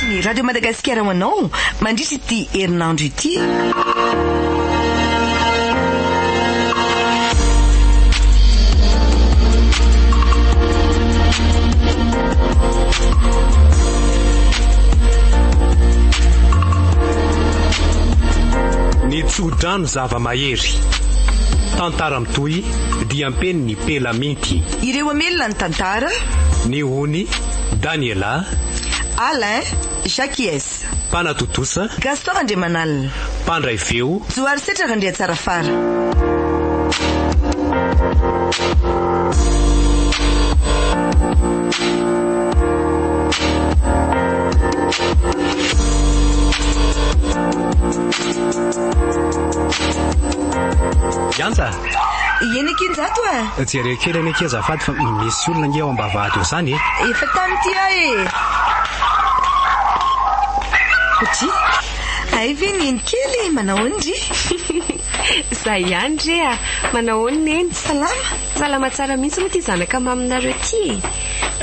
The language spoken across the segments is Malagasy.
ny radio Madagasikara hoanao mandritra ity herinandro ity. Ny tsodrano zava-mahery tantara mitoy dia ampeny ny pelaminty. Ireo amelona ny tantara ny hony Daniela, Alain, Jacques, Panatotosa, Gaston Andriamanalina, Pandray Feo, Zoary Setraka Andria Tsarafara. Yanja Eny akinjato jereo kely any akeza azafady fa misy olona nge ao ambavahady eo zany efa tamity Oty ay ve neny kely manao ndry Zay ihany re manao neny. Salama tsara mihitsy moa ty zanaka maminareo ty.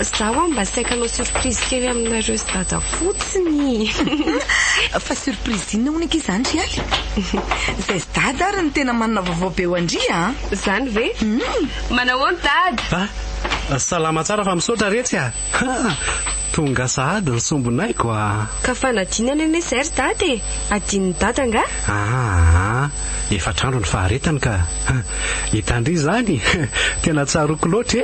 Zaho mba saikanao surprise kely aminareo sy dada fotsiny. Fa surprise inona hono izany ry aly. Zay dada ary ny tena manana vaovao be ho andry Zany ve? Manao dada. Salama tsara fa misaotra retsy tonga sahady ny sombonaiko Ka fanadinana ane zay ry dady adin'ny dada nga? Efatrandro ny faharetany ka hitandry zany tena tsaroko loatra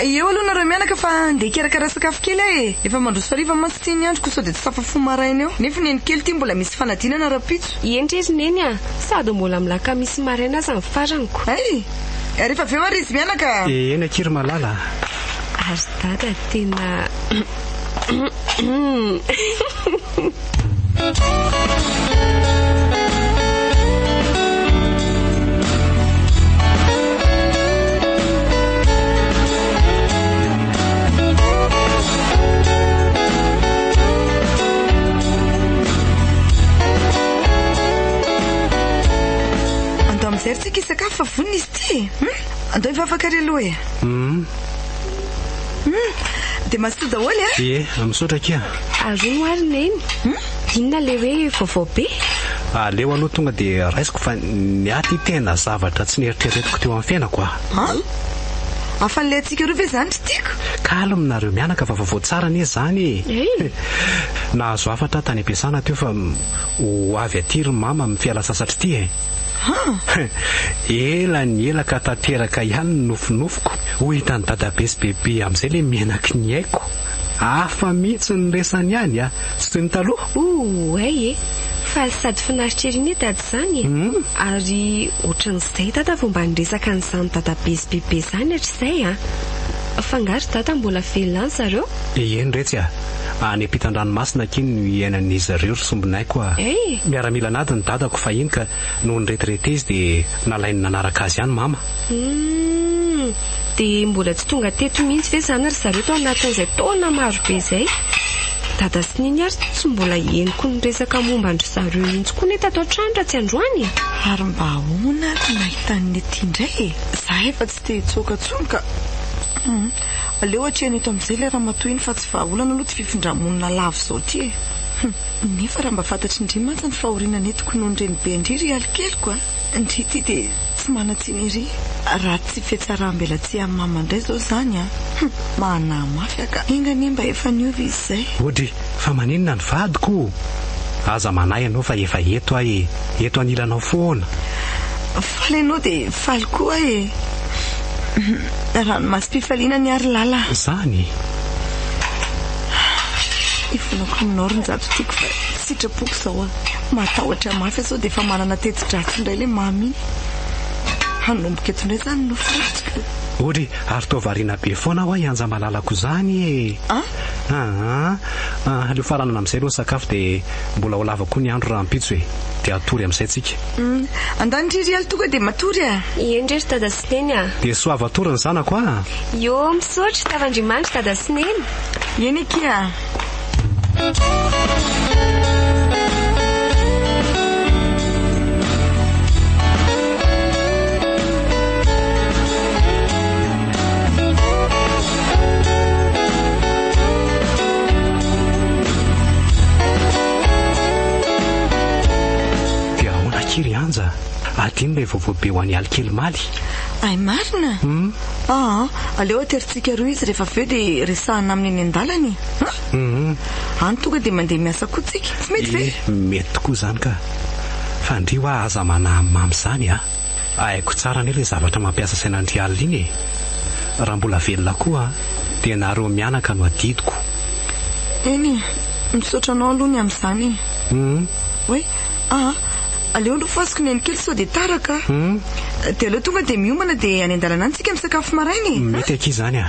eo aloha nareo mianaka fa ndeha karakara sakafo kely efa mandroso fariva mantsy ty ny andro ko sao dia tsy safafo maraina eo nefa neny kely ty mbola misy fanadinana rapitso Endrery neny sady mbola milaka misy maraina aza ny faraniko rehefa aveo ary izy mianaka eny akiry malala ary dada tena andao amizay tsika isakafo fa vonina izy ty andao efa afaka ry aloha dia masoto daholy misaotra kia arono ary neny inona le hoe vaovao be leo aloha tonga dia raisiko fa niaty tena zavatra tsy nieritreretiko teo amin'ny fiainako afan'ilay atsika roa ve zany tsy tiako kalo aminareo mianaka fa vaovao tsara anie zany nahazo afatra tany ampiasana teo fa ho avy aty ry mama amin'ny fiala sasatra ity ela ny ela ka tanteraka ihany ny nofinofiko ho hitany dadabe sy bebe amin'izay le mianaky ny haiko hafa mihitsy ny resany ihany sy toy ny taloha fa sady finaritra eriny dady zany ary ohatran'izay dada vao mba niresaka n'izany dadabe sy bebe zany hatr'izay fangary dada mbola velona zareo eny retsy any ampitan-dranomasina kiny no iainan'izy ireo ry sombonaiko miaramila nady ny dadako fa iny ka no nyretirete izy dia nalainy nanaraka azy ihany mama dia mbola tsy tonga teto mihitsy ve zany ry zareo tao anatin'izay taona maro be izay dada sy niny ary tsy mbola henoko ny resaka momba andry zareo mihitsy koa nety ato an-trano raha tsy androany ary mba hoana ary nahitany ety indray za efa tsy te hitsokatsonka aleo atrehana eto amin'izay le raha matoiny fa tsy vahaolana aloha ty fifindramonina lavo zao ty nefa raha mba fantatry indry mantsy ny fahorinana etiko noho ny reny be indry ry alikeliko indry ty dia tsy manatsiny iry raha tsy fietsarahambela tsy amin'ny mama indray zao zany mahana mafy aka inganie mba efa niovy izy zay odry fa maninona ny vadiko aza manay ianao fa efa eto eto anilanao foana faly ianao dia faly koa raha ny masym-pifaliana ny ary lala zany ifonako aminao ry njato tiako fa sitrapoko zao matahotra mafy sao dia efa manana teti-dratsy indray le mamy iny hanomboka eto indray zany no fotsika odry ary tao variana be foana aho ianja malalako zany leo faranana amin'izay aloha sakafo dia mbola ho lava koa ny andro raha ampitso dia atory amin'izay tsika andany ririaly tonga dia matory endrery dada sy neny dia soava atory ny zanako io misaotra tavandriamanitra dada sy neny eny ekia anja adino ilay vaovaobe ho an'ny alikely maly. ay marina aleo ateritsika roa izy rehefa aveo dia resahana amin'ny eny an-dalany. Any tonga dia mandeha miasa koa tsika tsy mety ve? Mety tokoa zany ka fa ndrio aza manamamy zany aiko tsara ny ilay zavatra mampiasa sainandry alina iny e. Raha mbola velona koa dia nareo mianaka no adidiko. Eny misaotra anao aloha ny amin'izany. Hoe aleo aloha fasiko ny anikely sao dia taraka dia aleo tonga dia miomana dia any an-dalana any tsika misakafo marainy. Mety aky zany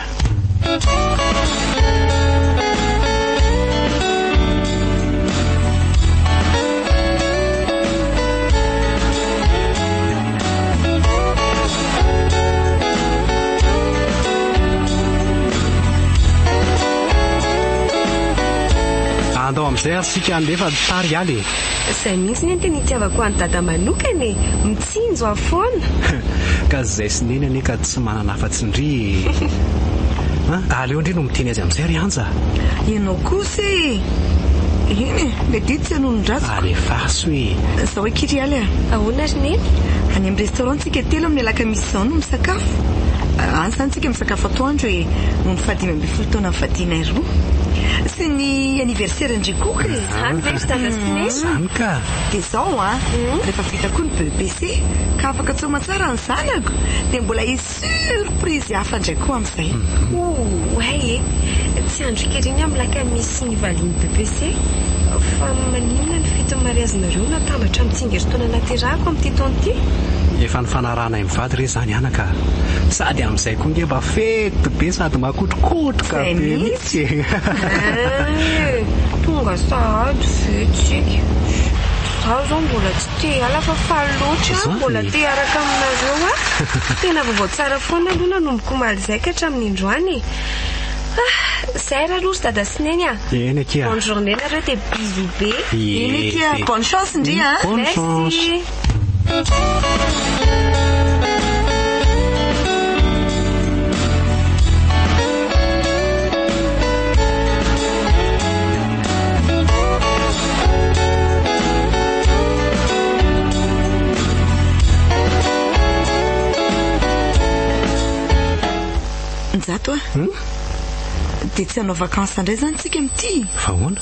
andao amin'izay arsika andefa tary aly. Izay mihitsy ny anteny itiavako any dada manokany mitsinjo afoana. Ka izay sineny ane ka tsy manana afa-tsindry. Aleo indray no miteny azy amin'izay ry anja. Ianao kosa iny le dity anonondratsiko. Alefaso zaho hoe kiry aly ahoana ry neny? Any amin'ny restaurant tsika telo amin'ny alakamisy izao no misakafo. Any zany tsika misakafo atoandro hoe no ny 5 taona ny fadianay roa sy ny anniversaire ndrikoka zany ve ry dada sineny? Zany ka dia izao rehefa vita koa ny BBC ka afaka tsoma tsara ny zanako dia mbola hisy surprise hafa ndray koa amin'izay. Hay tsy andro keriny amin'ny lakamisy ny valiany BBC fa maninona ny fito mariazinareo natambatra mitsingeritaona naterahako amin'ity taona ity. Efa ny fanarahana mivady re zany anaka sady amin'izay koa nge mba fety be sady makotrokotroka be mihitsy. Tonga sahady fetsika zaho zao mbola tsy te ala fa faly loatra mbola te araka aminareo tena vaovao tsara foana aloha nanomboko maly zay ka hatramin'ny androany. Zay raha aloha dada sineny eny aky bonne journée nareo dia bisou be. Eny aky bonne chance ndry bonne chance. Njato dia tsy hanao vakansa indray zany tsika amin'ity. Fa hoana?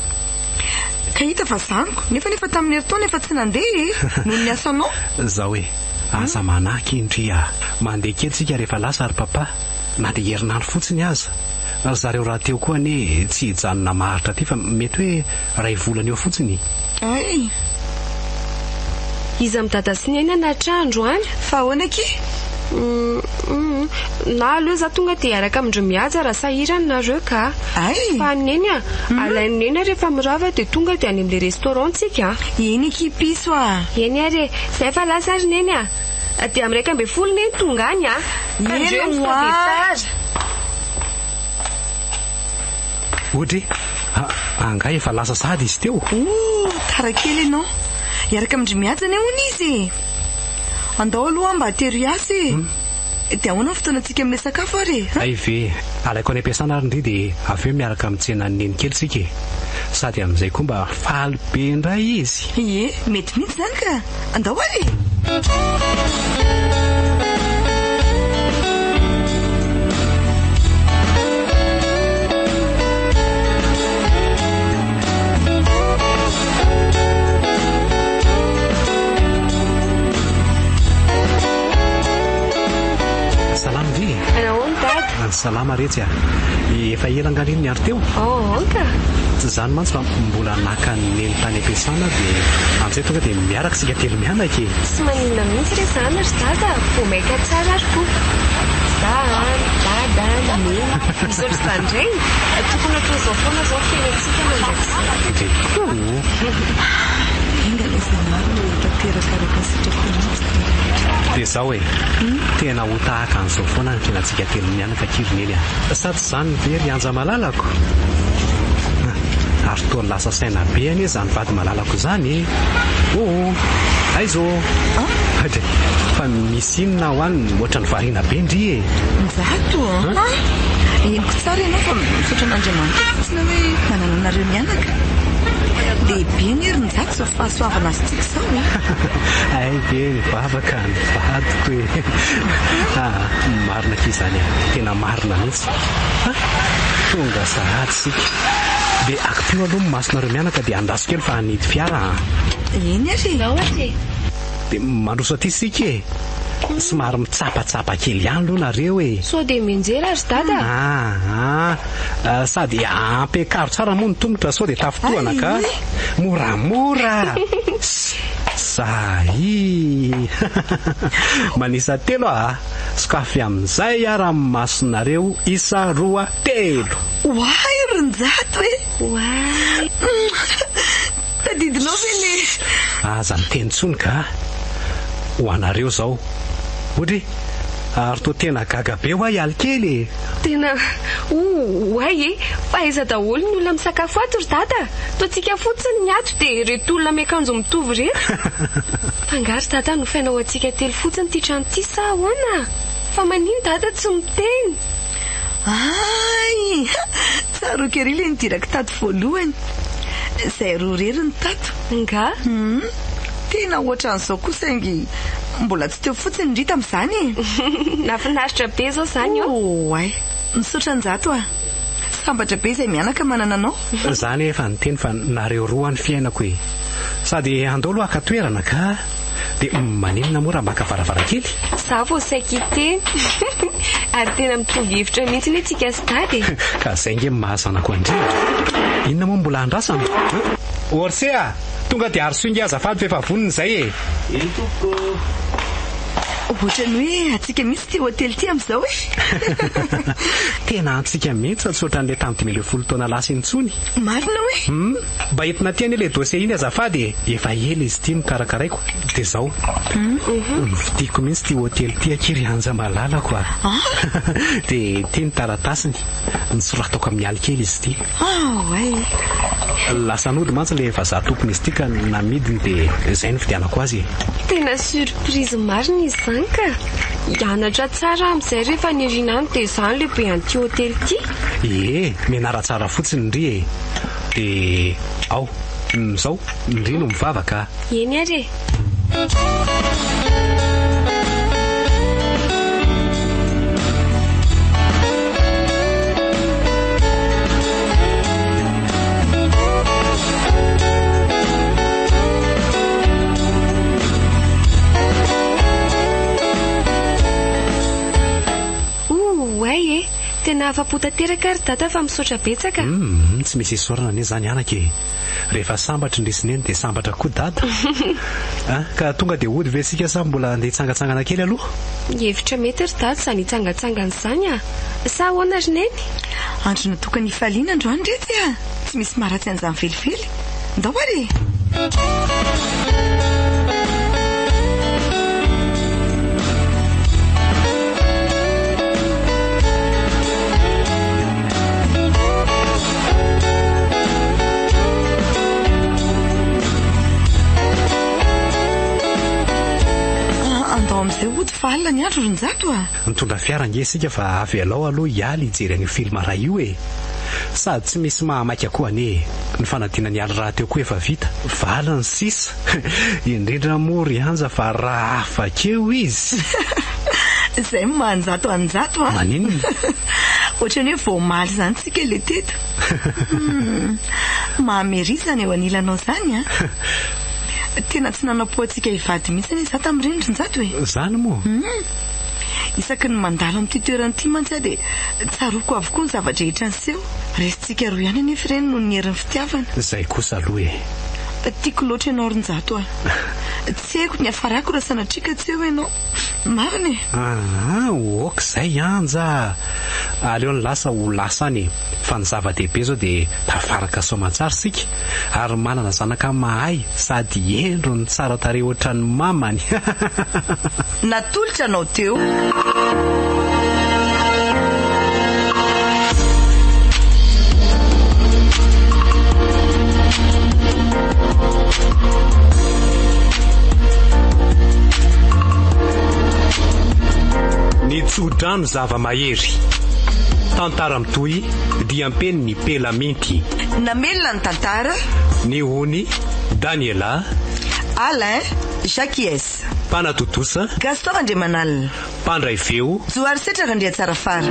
Ka hita fa zaniko nefa tamin'ny heritaona efa tsy nandeha noho ny asanao. Zaho hoe asa manaky indry mandeha kely tsika rehefa lasa ary papa na dia herinandro fotsiny aza. Zareo raha teo koa ane tsy hijanona maharitra aty fa mety hoe ray volana eo fotsiny. Ay izy amin'ny dada sineny anatra androany fa ahoana aky? Na aleo za tonga dia araka amindreo mihaja raha sahirany nareo ka. Ay fa neny alainy neny rehefa mirava dia tonga dia any amin'ilay restaurant tsika. Eny aky piso eny are zay fa lasa ary neny dia amin'ny 12 neny tonga any ohatra angay efa lasa sady izy teo. tarakely ianao iaraka amindry mihaja ny ahoana izy andao aloha mba atery asy dia ahoana fotoanantsika amin'ilay sakafo ary ay ve alaiko any ampiasana ary ndry dia aveo miaraka amintsena neny kely tsika sady amin'izay koa mba faly be indray izy. Mety mihitsy zany ka andao ary. Salama retsy efa elanganiny ny andro teo. Ka zany mantsy fa mbola naka neny tany ampiasana dia amin'izay tonga dia miaraka sika telo mianaka tsy maninona mihitsy re zany ry dada vo maika tsara ary koa dada neny misy ohatry zany indray tokony atao zao foana zao fiainantsika mandraikizay inga le zanaro taterakaraka sitrakonatsika dia zaho hoe tena ho tahaka an'izao foana ny fiainantsika telo mianaka kirineny sady zany ve ry anja malalako ary toa lasa saina be anie zany vady malalako zany aizo fa misy inona ho any ohatra ny variana be ndry njato eniko tsara ianao fa misaotra an'Andriamanitra fotsiny hoe manana anareo mianaka. lehibe ny herin-jato zao fahasoavana azy tika zao e. Ay be mivavaka ny vadiko hoe marina kizany tena marina mihitsy. Tonga sahady sika dia akitio aloha masonareo mianaka dia andaso kely fa hanidy fiara. Eny ary dia mandroso aty sika e. Somary mitsapatsapa kely ihany aloha nareo e. So dia mianjera ary dada. Sady ampekaro tsara moa ny tongotra sao dia tafitohana ka moramora. Sahy manisa telo sokafy amin'izay raha masonareo isa roa telo. Oay ron-jato e. Oay tadidinao ve ne? Aza miteny tsony ka ho anareo zao ohatra ary toa tena gaga be ho ialy kely. Tena oay e, fa aiza daholo ny olona misakafo ato ry dada. Toantsika fotsiny ny ato dia reto olona miakanjo mitovy reto. Fangary dada no fainao antsika telo fotsiny ty trano ty sa ahoana? Fa manino dada tsy miteny? Ay tsaro kely ilay nidirako tato voalohany. Izay roa rery ny tato. Nga? Tena ohatran'izao kosa ingy mbola tsy teo fotsiny ndrita amin'izany e. Nafinaritra be zao zany eo. Ay misaotra anjato sambatra be izay mianaka manana anao. Zany efa niteny fa nareo roa ny fiainako e. Sady andao aloha akatoerana ka dia maninona moa raha maka varavarakely. Za vao saika iteny ary tena mitovy hevitra mihitsy ny tsika sy dady. Ka izay nge mahazanako andrindra. Inona moa mbola andrasana? Orsea tonga dia arosoingy azafady fa efa vonona izay e. Tompoko. Ohatrany hoe atsika misy ty hotely ty amin'izao e. Tena antsika mihitsy atsoatran'ilay tamin'ny 20 taona lasa intsony. Marina hoe mba entina tiany ilay dossier iny azafady efa ela izy ty nokarakaraiko dia zao novidiko mihitsy ty hotely ty Akirianja malalako dia ty ny taratasiny nisoratako amin'ny alikely izy ty. Ay lasa nody mantsy ilay vazaha tompony izy ty ka namidiny dia izay ny fidianako azy. Tena surprise marina izany ka. Hianatra tsara amin'izay rehefa nirinany dia izany lehibe an'ity hotely ty. Mianara tsara fotsiny ndry e. Dia ao zao ndry no mivavaka. Eny ary tena afa-potanteraka ary dada fa misaotra betsaka. Tsy misy isorana anie zany anaka e. Rehefa sambatra indrisiny eny dia sambatra koa dada. Ka tonga dia hody ve sika sa mbola andeha hitsangatsangana kely aloha? Hevitra mety ry dada izany hitsangatsangana izany sa ahoana ry neny? Andro natokany hifaliana androany rety tsy misy maharatsy an'izany velively. Ndao ary amin'izay hody falina ny andro ron-jato nitondra fiara nge sika fa avy alao aloha hialy hijery any film raha io e. Sady tsy misy mahamaika koa ane ny fanadina ny aly raha teo koa efa vita vala ny sisa indrindra mory anja fa raha hafa keo izy. Izay manjato anjato maninona ohatrany hoe voamaly zany tsika ilay teto. Mahamerizana eo anilanao zany tena tsy nanao-po antsika hivady mihitsy ny za tamin'ny rindrin-jato e. Zany moa isaky ny mandalo amin'ity toerana ity mantsy dia tsaroko avokoa ny zavatra rehetra niseho. Resitsika roa ihany anefa ireny no ny herin'ny fitiavana. Izay kosa aloha e. Tiako loatra ianao ron-jato tsy haiko ny hafarako raha sanatrika tsy eo ianao. Marina e. Ok izay anja aleo ny lasa ho lasa any fa ny zava-dehibe zao dia tafaraka soamantsara sika ary manana zanaka mahay sady endro ny tsara tarehy ohatran'ny mamany. Natolotra anao teo. Tsodrano zava-mahery tantara mitohy dia ampeny ny pelaminty namelona ny tantara ny hony Daniela, Alain Jacques, mpanatotosa Gaston Andriamanalina, mpandray feo Johary Setraka Andria Tsarafara.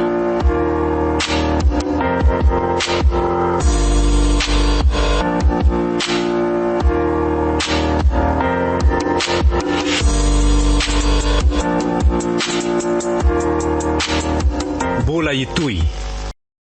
mbola itoy